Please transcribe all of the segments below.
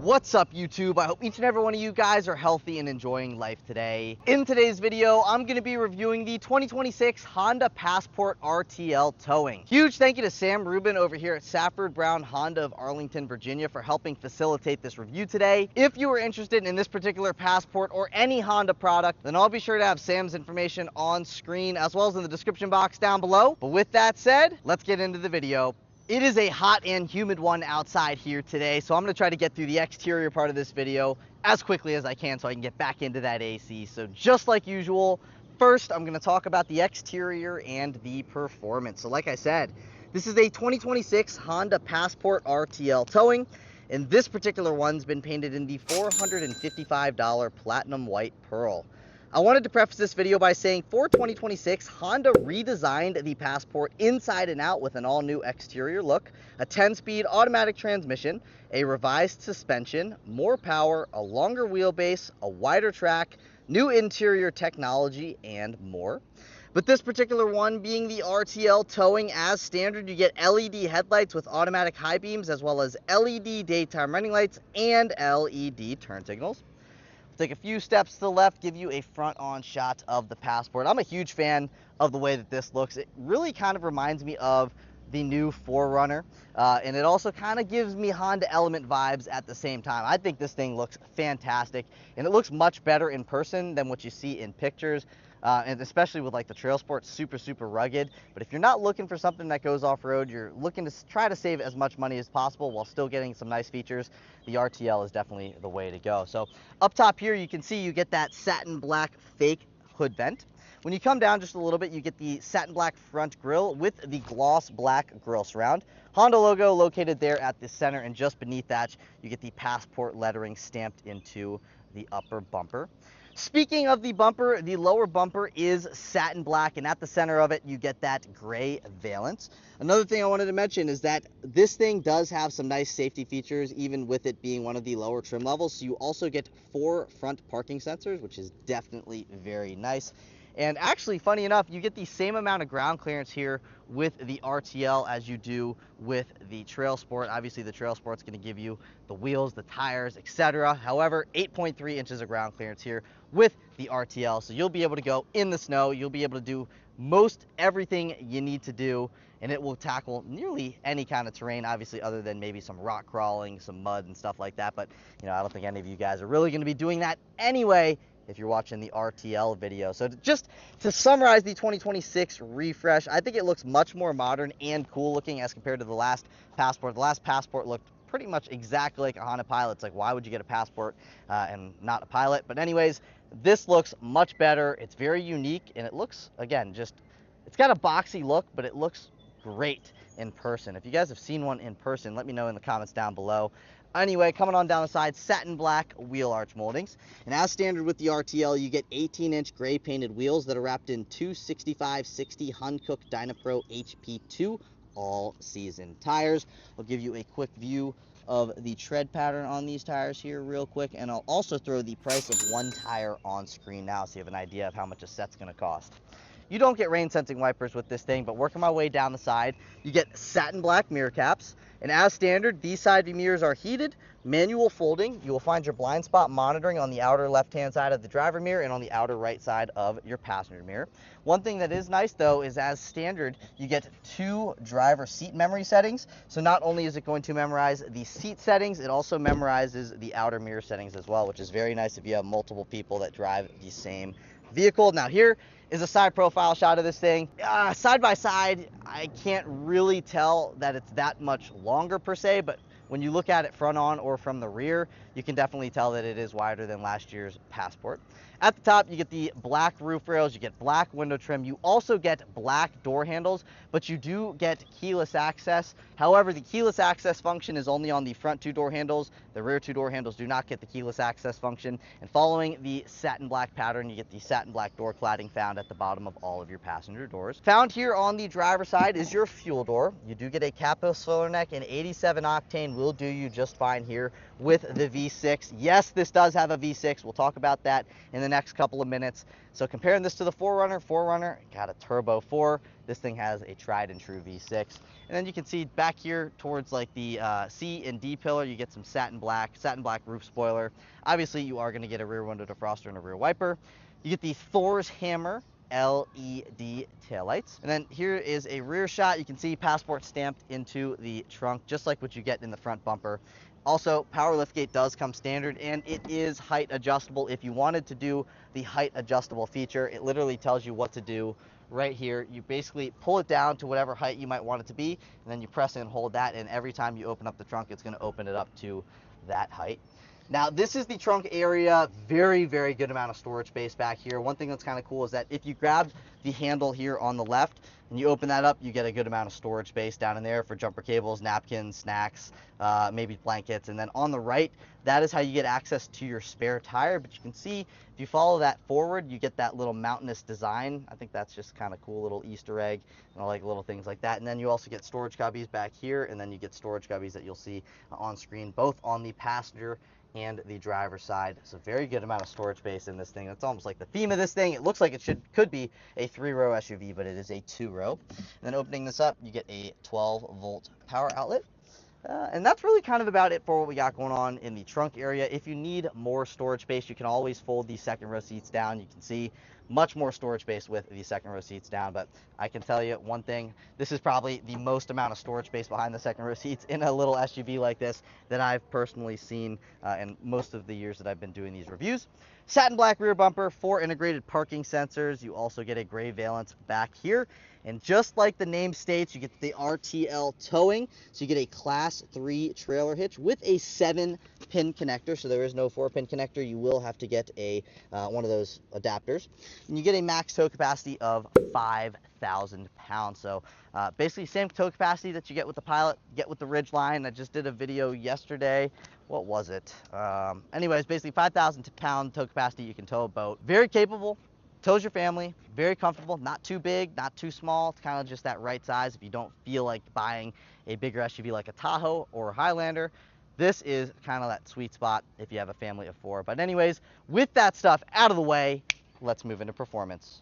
What's up, YouTube? I hope each and every one of you guys are healthy and enjoying life today. In today's video, I'm going to be reviewing the 2026 Honda Passport RTL towing. Huge thank you to Rubin over here at Safford Honda of Arlington, Virginia for helping facilitate this review today. If you are interested in this particular Passport or any Honda product, then I'll be sure to have Sam's information on screen as well as in the description box down below. But with that said, let's get into the video. It is a hot and humid one outside here today, so I'm going to try to get through the exterior part of this video as quickly as I can so I can get back into that AC. So just like usual, first I'm going to talk about the exterior and the performance. So like I said, this is a 2026 Honda Passport RTL towing, and this particular one's been painted in the $455 Platinum White Pearl. I wanted to preface this video by saying for 2026, Honda redesigned the Passport inside and out with an all-new exterior look, a 10-speed automatic transmission, a revised suspension, more power, a longer wheelbase, a wider track, new interior technology, and more. But this particular one being the RTL towing, as standard, you get LED headlights with automatic high beams as well as LED daytime running lights and LED turn signals. Take a few steps to the left, give you a front-on shot of the Passport. I'm a huge fan of the way that this looks. It really kind of reminds me of the new 4Runner, and it also kind of gives me Honda Element vibes at the same time. I think this thing looks fantastic, and it looks much better in person than what you see in pictures, and especially with like the Trail Sport, super rugged. But if you're not looking for something that goes off-road, you're looking to try to save as much money as possible while still getting some nice features, the RTL is definitely the way to go. So up top here, you can see you get that satin black fake hood vent. When you come down just a little bit, you get the satin black front grille with the gloss black grille surround. Honda logo located there at the center, and just beneath that, you get the Passport lettering stamped into the upper bumper. Speaking of the bumper, the lower bumper is satin black, and at the center of it, you get that gray valance. Another thing I wanted to mention is that this thing does have some nice safety features, even with it being one of the lower trim levels. So you also get 4 front parking sensors, which is definitely very nice. And actually, funny enough, you get the same amount of ground clearance here with the RTL as you do with the Trail Sport. Obviously, the Trail Sport's going to give you the wheels, the tires, etc. However, 8.3 inches of ground clearance here with the RTL. So you'll be able to go in the snow. You'll be able to do most everything you need to do, and it will tackle nearly any kind of terrain, obviously, other than maybe some rock crawling, some mud and stuff like that. But, you know, I don't think any of you guys are really going to be doing that anyway if you're watching the RTL video. So just to summarize the 2026 refresh, I think it looks much more modern and cool looking as compared to the last Passport. The last Passport looked pretty much exactly like a Honda Pilot. It's like, why would you get a Passport and not a Pilot? But anyways, this looks much better. It's very unique, and it looks, again, just, it's got a boxy look, but it looks great in person. If you guys have seen one in person, let me know in the comments down below. Anyway, coming on down the side, satin black wheel arch moldings. And as standard with the RTL, you get 18-inch gray painted wheels that are wrapped in 265/60 Hankook Dynapro HP2 all-season tires. I'll give you a quick view of the tread pattern on these tires here real quick, and I'll also throw the price of one tire on screen now so you have an idea of how much a set's going to cost. You don't get rain sensing wipers with this thing, but working my way down the side, you get satin black mirror caps. And as standard, these side view mirrors are heated, manual folding. You will find your blind spot monitoring on the outer left-hand side of the driver mirror and on the outer right side of your passenger mirror. One thing that is nice, though, is as standard, you get 2 driver seat memory settings. So not only is it going to memorize the seat settings, it also memorizes the outer mirror settings as well, which is very nice if you have multiple people that drive the same vehicle. Now here is a side profile shot of this thing. Side by side, I can't really tell that it's that much longer per se, but when you look at it front on or from the rear, you can definitely tell that it is wider than last year's Passport. At the top, you get the black roof rails, you get black window trim, you also get black door handles, but you do get keyless access. However, the keyless access function is only on the front 2 door handles. The rear 2 door handles do not get the keyless access function. And following the satin black pattern, you get the satin black door cladding found at the bottom of all of your passenger doors. Found here on the driver's side is your fuel door. You do get a capo filler neck, and 87 octane will do you just fine here with the V6. Yes, this does have a V6. We'll talk about that in the next couple of minutes. So comparing this to the 4Runner got a turbo 4. This thing has a tried and true V6. And then you can see back here towards like the C and D pillar, you get some satin black roof spoiler. Obviously, you are going to get a rear window defroster and a rear wiper. You get the Thor's Hammer LED taillights. And then here is a rear shot. You can see Passport stamped into the trunk, just like what you get in the front bumper. Also, power liftgate does come standard, and it is height adjustable. If you wanted to do the height adjustable feature, it literally tells you what to do right here. You basically pull it down to whatever height you might want it to be, and then you press and hold that, and every time you open up the trunk, it's going to open it up to that height. Now, this is the trunk area. Very, very good amount of storage space back here. One thing that's kind of cool is that if you grab the handle here on the left and you open that up, you get a good amount of storage space down in there for jumper cables, napkins, snacks, maybe blankets. And then on the right, that is how you get access to your spare tire. But you can see if you follow that forward, you get that little mountainous design. I think that's just kind of cool, little Easter egg, and I like little things like that. And then you also get storage cubbies back here, and then you get storage cubbies that you'll see on screen, both on the passenger and the driver's side. So very good amount of storage space in this thing. That's almost like the theme of this thing. It looks like it could be a 3-row SUV, but it is a 2-row. And then opening this up, you get a 12-volt power outlet. And that's really kind of about it for what we got going on in the trunk area. If you need more storage space, you can always fold the second row seats down. You can see much more storage space with the second row seats down, but I can tell you one thing, this is probably the most amount of storage space behind the second row seats in a little SUV like this that I've personally seen in most of the years that I've been doing these reviews. Satin black rear bumper, 4 integrated parking sensors. You also get a gray valance back here. And just like the name states, you get the RTL towing. So you get a class 3 trailer hitch with a 7-pin connector. So there is no 4-pin connector. You will have to get a one of those adapters. And you get a max tow capacity of 5,000 pounds. So basically same tow capacity that you get with the Pilot, get with the Ridgeline. I just did a video yesterday. What was it? Anyways, basically 5,000 pound tow capacity. You can tow a boat. Very capable. Tows your family, very comfortable, not too big, not too small. It's kind of just that right size if you don't feel like buying a bigger SUV like a Tahoe or a Highlander. This is kind of that sweet spot if you have a family of 4. But anyways, with that stuff out of the way, let's move into performance.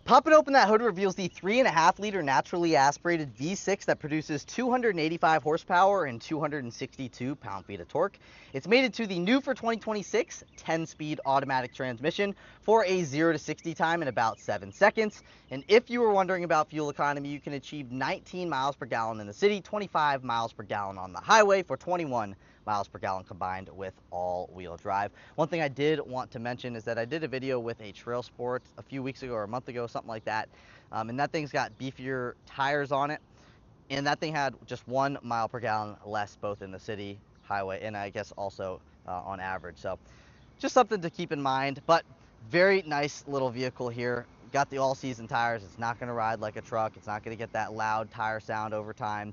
Popping open that hood reveals the 3.5-liter naturally aspirated V6 that produces 285 horsepower and 262 pound-feet of torque. It's mated to the new for 2026 10-speed automatic transmission for a 0 to 60 time in about 7 seconds. And if you were wondering about fuel economy, you can achieve 19 miles per gallon in the city, 25 miles per gallon on the highway for 21 miles per gallon combined with all-wheel drive. One thing I did want to mention is that I did a video with a Trail Sport a few weeks ago or a month ago, something like that, and that thing's got beefier tires on it, and that thing had just 1 mile per gallon less both in the city, highway, and I guess also on average. So just something to keep in mind, but very nice little vehicle here. Got the all-season tires. It's not going to ride like a truck. It's not going to get that loud tire sound over time.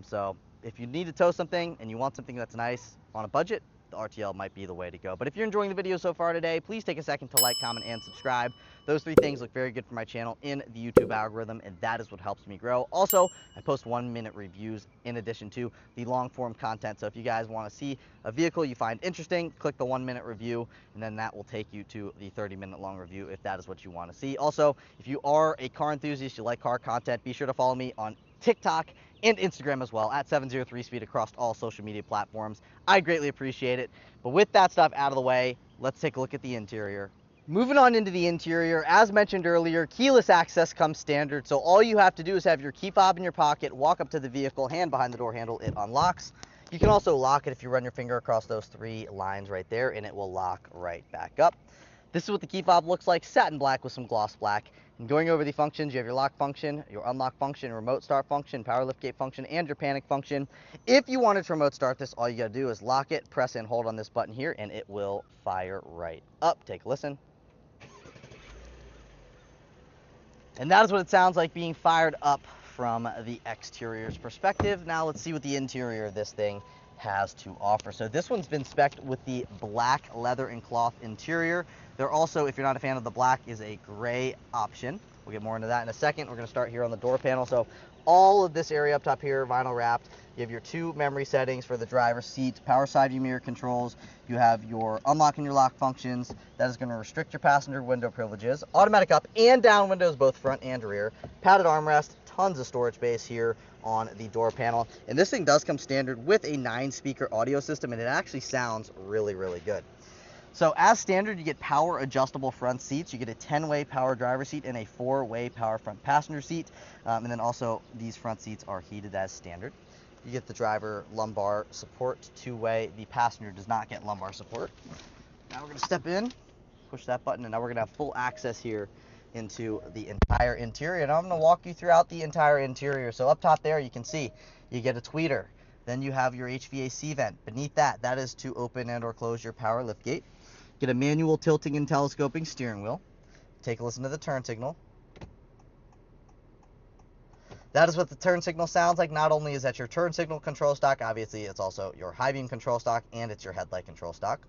So if you need to tow something and you want something that's nice on a budget, the RTL might be the way to go. But if you're enjoying the video so far today, please take a second to like, comment, and subscribe. Those 3 things look very good for my channel in the YouTube algorithm, and that is what helps me grow. Also, I post 1-minute reviews in addition to the long-form content. So if you guys want to see a vehicle you find interesting, click the 1-minute review, and then that will take you to the 30-minute long review if that is what you want to see. Also, if you are a car enthusiast, you like car content, be sure to follow me on TikTok and Instagram as well, at 703speed across all social media platforms. I greatly appreciate it. But with that stuff out of the way, let's take a look at the interior. Moving on into the interior, as mentioned earlier, keyless access comes standard. So all you have to do is have your key fob in your pocket, walk up to the vehicle, hand behind the door handle, it unlocks. You can also lock it if you run your finger across those 3 lines right there, and it will lock right back up. This is what the key fob looks like, satin black with some gloss black. And going over the functions, you have your lock function, your unlock function, remote start function, power liftgate function, and your panic function. If you wanted to remote start this, all you gotta do is lock it, press and hold on this button here, and it will fire right up. Take a listen. And that is what it sounds like being fired up from the exterior's perspective. Now let's see what the interior of this thing has to offer. So this one's been spec'd with the black leather and cloth interior. There also, if you're not a fan of the black, is a gray option, We'll get more into that in a second. We're going to start here on the door panel. So all of this area up top here, vinyl wrapped. You have your 2 memory settings for the driver's seat, power side view mirror controls. You have your unlock and your lock functions. That is going to restrict your passenger window privileges. Automatic up and down windows, both front and rear. Padded armrest, tons of storage space here on the door panel. And this thing does come standard with a 9-speaker audio system, and it actually sounds really, really good. So as standard, you get power adjustable front seats. You get a 10-way power driver seat and a 4-way power front passenger seat. And then also these front seats are heated as standard. You get the driver lumbar support 2-way. The passenger does not get lumbar support. Now we're going to step in, push that button, and now we're going to have full access here into the entire interior. And I'm going to walk you throughout the entire interior. So up top there, you can see you get a tweeter. Then you have your HVAC vent. Beneath that, that is to open and or close your power lift gate. Get a manual tilting and telescoping steering wheel. Take a listen to the turn signal. That is what the turn signal sounds like. Not only is that your turn signal control stock, obviously it's also your high beam control stock, and it's your headlight control stock.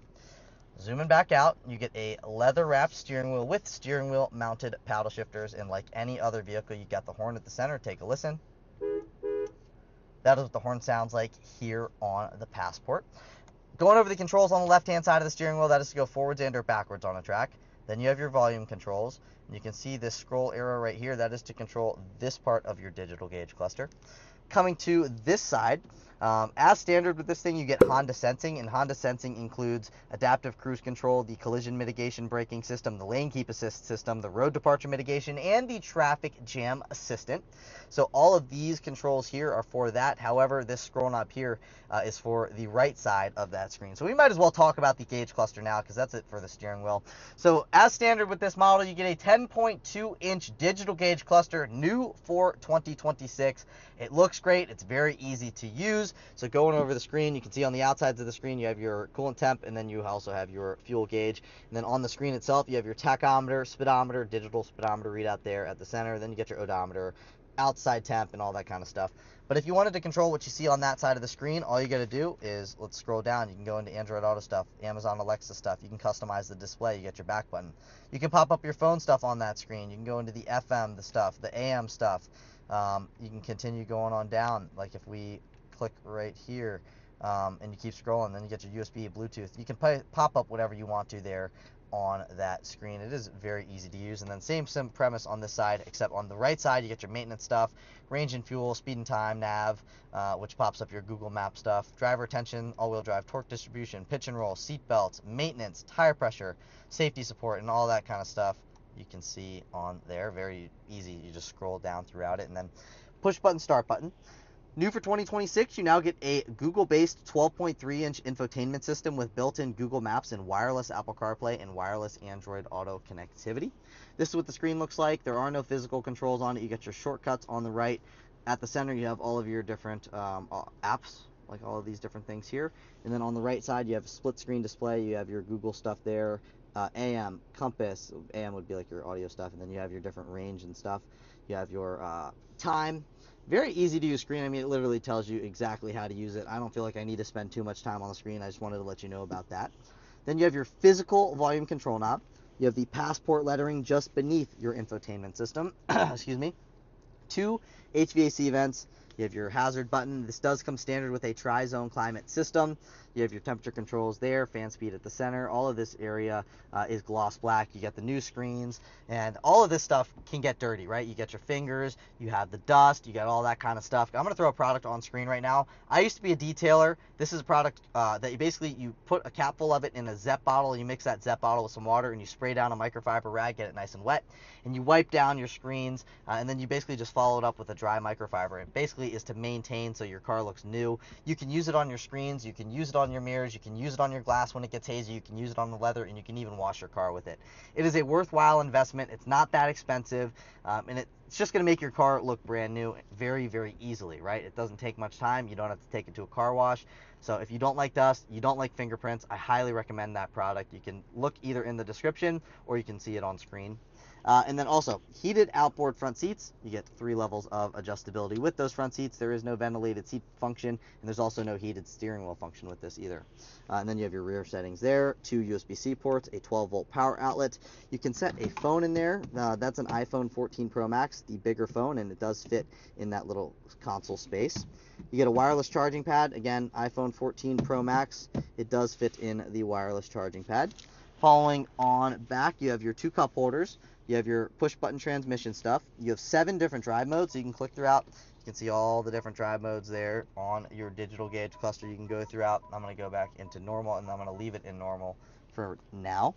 Zooming back out, you get a leather wrapped steering wheel with steering wheel mounted paddle shifters, and like any other vehicle, you got the horn at the center. Take a listen. That is what the horn sounds like here on the Passport. Going over the controls on the left-hand side of the steering wheel, that is to go forwards and or backwards on a track. Then you have your volume controls. And you can see this scroll arrow right here. That is to control this part of your digital gauge cluster. Coming to this side, as standard with this thing, you get Honda Sensing, and Honda Sensing includes adaptive cruise control, the collision mitigation braking system, the lane keep assist system, the road departure mitigation, and the traffic jam assistant. So all of these controls here are for that. However, this scroll knob here is for the right side of that screen. So we might as well talk about the gauge cluster now, because that's it for the steering wheel. So as standard with this model, you get a 10.2-inch digital gauge cluster, new for 2026. It looks great. It's very easy to use. So going over the screen, you can see on the outsides of the screen, you have your coolant temp, and then you also have your fuel gauge. And then on the screen itself, you have your tachometer, speedometer, digital speedometer readout there at the center. Then you get your odometer, outside temp, and all that kind of stuff. But if you wanted to control what you see on that side of the screen, all you got to do is, let's scroll down. You can go into Android Auto stuff, Amazon Alexa stuff. You can customize the display. You get your back button. You can pop up your phone stuff on that screen. You can go into the FM, the stuff, the AM stuff. You can continue going on down. Like if we click right here and you keep scrolling, then you get your USB, Bluetooth. You can pop up whatever you want to there on that screen. It is very easy to use. And then same premise on this side, except on the right side you get your maintenance stuff, range and fuel, speed and time, nav, which pops up your Google Map stuff, driver attention, all-wheel drive, torque distribution, pitch and roll, seat belts, maintenance, tire pressure, safety support, and all that kind of stuff you can see on there. Very easy. You just scroll down throughout it, and then push button, start button. New for 2026, you now get a Google-based 12.3-inch infotainment system with built-in Google Maps and wireless Apple CarPlay and wireless Android Auto connectivity. This is what the screen looks like. There are no physical controls on it. You get your shortcuts on the right. At the center, you have all of your different apps, like all of these different things here. And then on the right side, you have a split-screen display. You have your Google stuff there. AM, compass, AM would be like your audio stuff, and then you have your different range and stuff. You have your time. Very easy to use screen. I mean, it literally tells you exactly how to use it. I don't feel like I need to spend too much time on the screen. I just wanted to let you know about that. Then you have your physical volume control knob. You have the Passport lettering just beneath your infotainment system. Excuse me. 2 HVAC vents. You have your hazard button. This does come standard with a tri-zone climate system. You have your temperature controls there, fan speed at the center. All of this area is gloss black. You get the new screens, and all of this stuff can get dirty, right? You get your fingers, you have the dust, you got all that kind of stuff. I'm going to throw a product on screen right now. I used to be a detailer. This is a product that you put a cap full of it in a Zep bottle. You mix that Zep bottle with some water, and you spray down a microfiber rag, get it nice and wet, and you wipe down your screens, and then you basically just follow it up with a dry microfiber. It basically is to maintain so your car looks new. You can use it on your screens, you can use it on your mirrors, you can use it on your glass when it gets hazy, you can use it on the leather, and you can even wash your car with it. It is a worthwhile investment. It's not that expensive, and it's just going to make your car look brand new very, very easily, right? It doesn't take much time. You don't have to take it to a car wash. So if you don't like dust, you don't like fingerprints, I highly recommend that product. You can look either in the description or you can see it on screen. And then also, heated outboard front seats. You get 3 levels of adjustability with those front seats. There is no ventilated seat function, and there's also no heated steering wheel function with this either. And then you have your rear settings there, 2 USB-C ports, a 12-volt power outlet. You can set a phone in there. That's an iPhone 14 Pro Max, the bigger phone, and it does fit in that little console space. You get a wireless charging pad. Again, iPhone 14 Pro Max. It does fit in the wireless charging pad. Following on back, you have your 2 cup holders. You have your push button transmission stuff. You have 7 different drive modes, so you can click throughout. You can see all the different drive modes there on your digital gauge cluster. You can go throughout. I'm going to go back into normal, and I'm going to leave it in normal for now.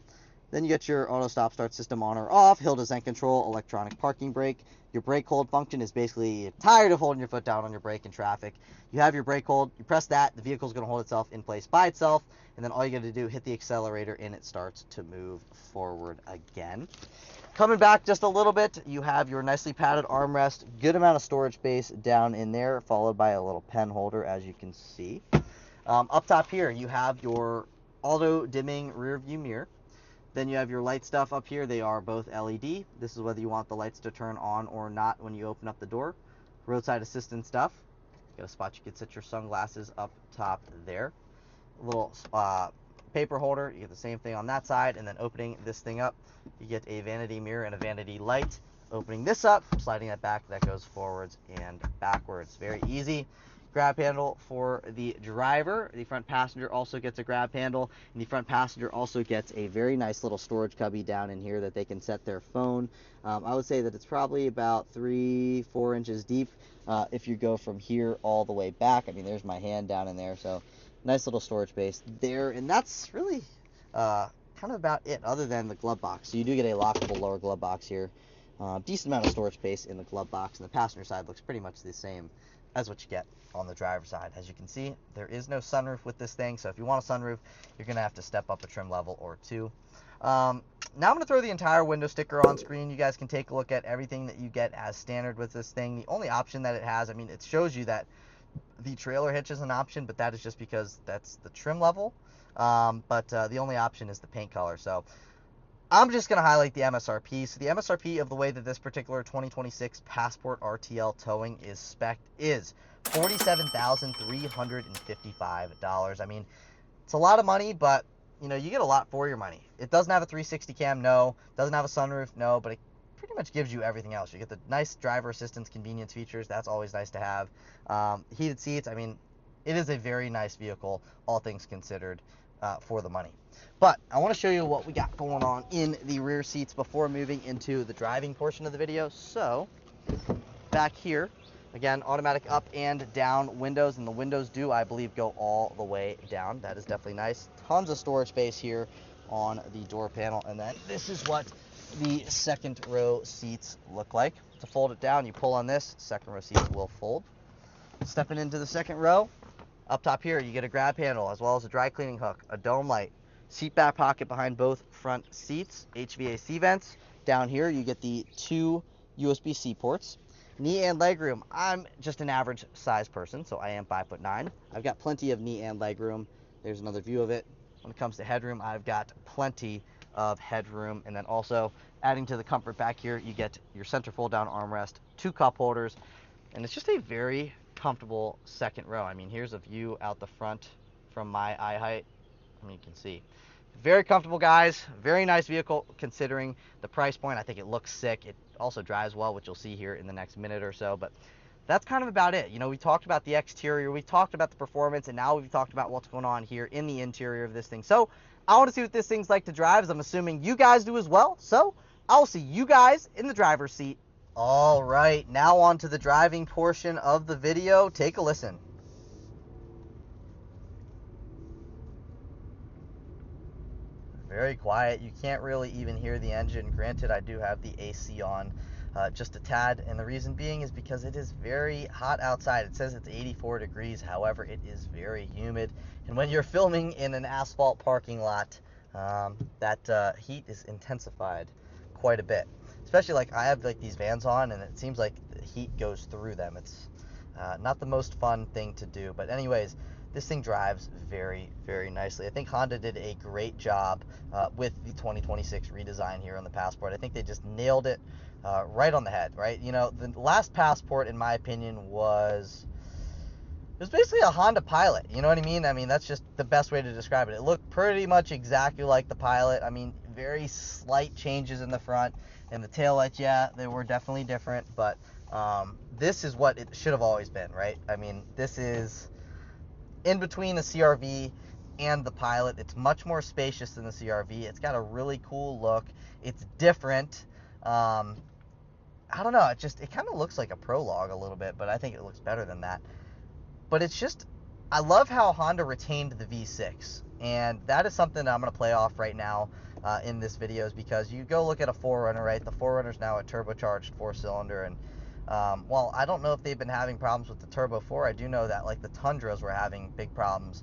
Then you get your auto stop start system on or off, hill descent control, electronic parking brake. Your brake hold function is basically, you're tired of holding your foot down on your brake in traffic. You have your brake hold, you press that, the vehicle's going to hold itself in place by itself, and then all you got to do, hit the accelerator, and it starts to move forward again. Coming back just a little bit, you have your nicely padded armrest, good amount of storage space down in there, followed by a little pen holder, as you can see. Up top here, you have your auto dimming rear view mirror. Then you have your light stuff up here. They are both LED. This is whether you want the lights to turn on or not when you open up the door. Roadside assistance stuff. Got a spot you could set your sunglasses up top there. A little paper holder. You get the same thing on that side. And then opening this thing up, you get a vanity mirror and a vanity light. Opening this up, sliding that back, that goes forwards and backwards. Very easy. Grab handle for the driver. The front passenger also gets a grab handle, and the front passenger also gets a very nice little storage cubby down in here that they can set their phone. I would say that it's probably about 3-4 inches deep if you go from here all the way back. I mean, there's my hand down in there, so nice little storage space there, and that's really kind of about it other than the glove box. So you do get a lockable lower glove box here. Decent amount of storage space in the glove box, and the passenger side looks pretty much the same as what you get on the driver's side. As you can see, there is no sunroof with this thing, so if you want a sunroof, you're going to have to step up a trim level or 2. Now I'm going to throw the entire window sticker on screen. You guys can take a look at everything that you get as standard with this thing. The only option that it has, I mean, it shows you that the trailer hitch is an option, but that is just because that's the trim level. The only option is the paint color. So I'm just going to highlight the MSRP. So the MSRP of the way that this particular 2026 Passport RTL towing is spec'd is $47,355. I mean, it's a lot of money, but you know, you get a lot for your money. It doesn't have a 360 cam, no. Doesn't have a sunroof, no, but it pretty much gives you everything else. You get the nice driver assistance convenience features. That's always nice to have. Heated seats. I mean, it is a very nice vehicle, all things considered, for the money. But I want to show you what we got going on in the rear seats before moving into the driving portion of the video. So back here, again, automatic up and down windows, and the windows do, I believe, go all the way down. That is definitely nice. Tons of storage space here on the door panel, and then this is what the second row seats look like. To fold it down, you pull on this, second row seats will fold. Stepping into the second row, up top here, you get a grab handle as well as a dry cleaning hook, a dome light, seat back pocket behind both front seats, HVAC vents. Down here, you get the 2 USB-C ports. Knee and leg room. I'm just an average size person, so I am 5'9". I've got plenty of knee and leg room. There's another view of it. When it comes to headroom, I've got plenty of headroom. And then also, adding to the comfort back here, you get your center fold-down armrest, 2 cup holders, and it's just a very comfortable second row. I mean, here's a view out the front from my eye height. I mean, you can see. Very comfortable, guys. Very nice vehicle considering the price point. I think it looks sick. It also drives well, which you'll see here in the next minute or so. But that's kind of about it. You know, we talked about the exterior, we talked about the performance, and now we've talked about what's going on here in the interior of this thing. So I want to see what this thing's like to drive, as I'm assuming you guys do as well. So I'll see you guys in the driver's seat. All right, now on to the driving portion of the video. Take a listen. Very quiet. You can't really even hear the engine. Granted, I do have the AC on just a tad, and the reason being is because it is very hot outside. It says it's 84 degrees. However, it is very humid, and when you're filming in an asphalt parking lot, that heat is intensified quite a bit. Especially, like, I have like these Vans on, and it seems like the heat goes through them. It's not the most fun thing to do, but anyways, this thing drives very, very nicely. I think Honda did a great job with the 2026 redesign here on the Passport. I think they just nailed it right on the head, right? You know, the last Passport, in my opinion, was basically a Honda Pilot. You know what I mean? I mean, that's just the best way to describe it. It looked pretty much exactly like the Pilot. I mean, very slight changes in the front and the taillights. Yeah, they were definitely different, but this is what it should have always been, right? I mean, this is in between the CRV and the Pilot. It's much more spacious than the CRV. It's got a really cool look. It's different. I don't know. It kind of looks like a Prologue a little bit, but I think it looks better than that. But it's just, I love how Honda retained the V6, and that is something that I'm going to play off right now in this video, is because you go look at a 4Runner, right? The 4Runner's now a turbocharged 4-cylinder, and while I don't know if they've been having problems with the Turbo 4, I do know that like the Tundras were having big problems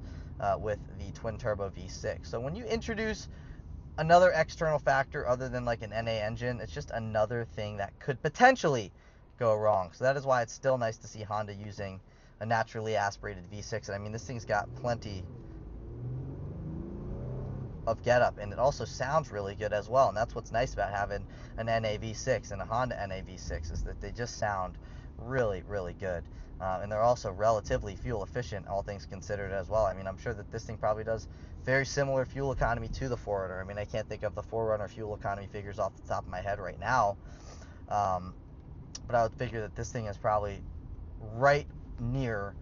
with the twin turbo V6. So when you introduce another external factor other than like an NA engine, it's just another thing that could potentially go wrong. So that is why it's still nice to see Honda using a naturally aspirated V6. And I mean, this thing's got plenty of get up, and it also sounds really good as well. And that's what's nice about having an NA V6 and a Honda NA V6, is that they just sound really, really good. And they're also relatively fuel efficient, all things considered as well. I mean, I'm sure that this thing probably does very similar fuel economy to the 4Runner. I mean, I can't think of the 4Runner fuel economy figures off the top of my head right now, but I would figure that this thing is probably right near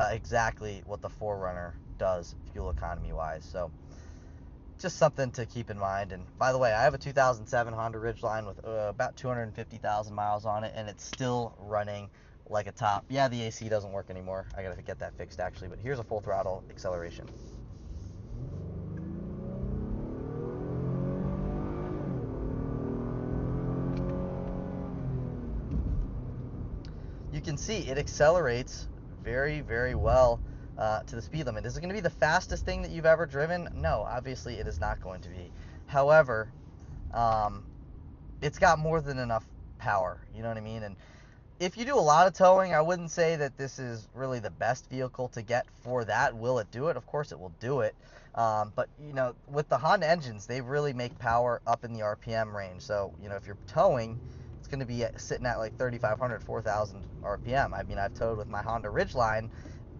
exactly what the 4Runner does fuel economy wise. So just something to keep in mind. And by the way, I have a 2007 Honda Ridgeline with about 250,000 miles on it, and it's still running like a top. Yeah, the AC doesn't work anymore. I gotta get that fixed actually, but here's a full throttle acceleration. You can see it accelerates very, very well to the speed limit. Is it going to be the fastest thing that you've ever driven? No, obviously it is not going to be. However, it's got more than enough power, you know what I mean? And if you do a lot of towing, I wouldn't say that this is really the best vehicle to get for that. Will it do it? Of course it will do it. But, you know, with the Honda engines, they really make power up in the RPM range. So, you know, if you're towing, it's going to be sitting at like 3,500, 4,000 RPM. I mean, I've towed with my Honda Ridgeline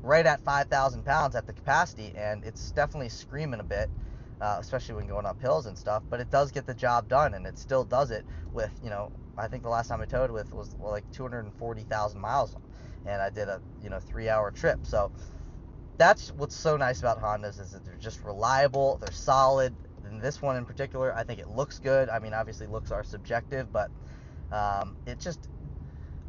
right at 5,000 pounds at the capacity, and it's definitely screaming a bit, especially when going up hills and stuff, but it does get the job done, and it still does it with, you know, I think the last time I towed with was like 240,000 miles, and I did a, you know, 3-hour trip. So that's what's so nice about Hondas, is that they're just reliable, they're solid. And this one in particular, I think it looks good. I mean, obviously looks are subjective, but it just,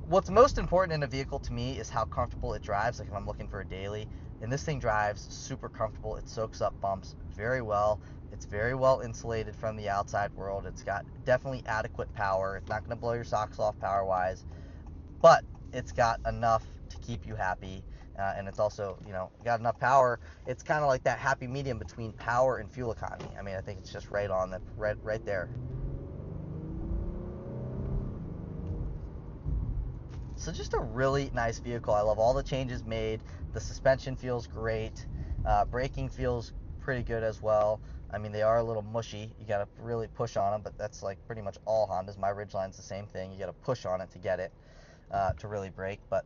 what's most important in a vehicle to me is how comfortable it drives. Like if I'm looking for a daily, and this thing drives super comfortable. It soaks up bumps very well. It's very well insulated from the outside world. It's got definitely adequate power. It's not going to blow your socks off power wise, but it's got enough to keep you happy. And it's also, you know, got enough power. It's kind of like that happy medium between power and fuel economy. I mean, I think it's just right on the right there. So just a really nice vehicle. I love all the changes made. The suspension feels great. Braking feels pretty good as well. I mean, they are a little mushy. You got to really push on them, but that's like pretty much all Hondas. My Ridgeline's the same thing. You got to push on it to get it to really brake. But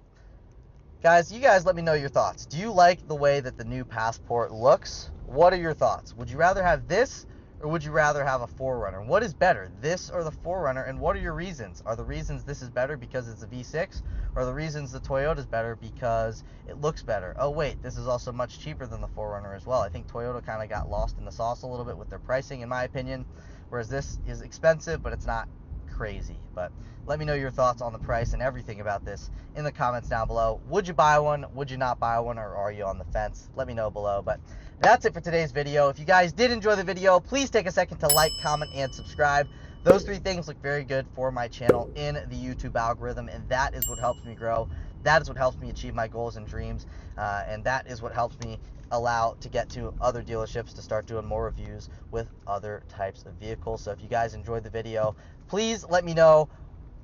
guys, you guys let me know your thoughts. Do you like the way that the new Passport looks? What are your thoughts? Would you rather have this, or would you rather have a 4Runner? What is better, this or the 4Runner, and what are your reasons? Are the reasons this is better because it's a V6, or are the reasons the Toyota's better because it looks better? Oh wait, this is also much cheaper than the 4Runner as well. I think Toyota kind of got lost in the sauce a little bit with their pricing, in my opinion, whereas this is expensive, but it's not crazy. But let me know your thoughts on the price and everything about this in the comments down below. Would you buy one? Would you not buy one? Or are you on the fence? Let me know below. But that's it for today's video. If you guys did enjoy the video, please take a second to like, comment, and subscribe. Those 3 things look very good for my channel in the YouTube algorithm, and that is what helps me grow. That is what helps me achieve my goals and dreams, and that is what helps me allow to get to other dealerships to start doing more reviews with other types of vehicles. So if you guys enjoyed the video, please let me know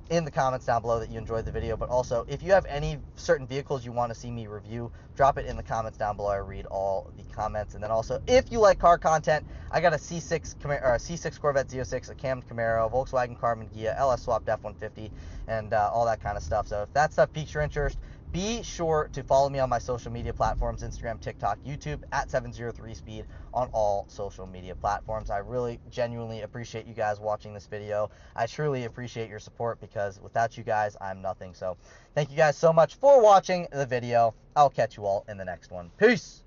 in the comments down below that you enjoyed the video, but also if you have any certain vehicles you want to see me review, drop it in the comments down below. I read all the comments. And then also, if you like car content, I got a C6 C6 Corvette Z06, a cammed Camaro, Volkswagen Carbon Ghia, LS swapped F-150, and all that kind of stuff. So if that stuff piques your interest, be sure to follow me on my social media platforms, Instagram, TikTok, YouTube, at 703speed on all social media platforms. I really genuinely appreciate you guys watching this video. I truly appreciate your support, because without you guys, I'm nothing. So thank you guys so much for watching the video. I'll catch you all in the next one. Peace!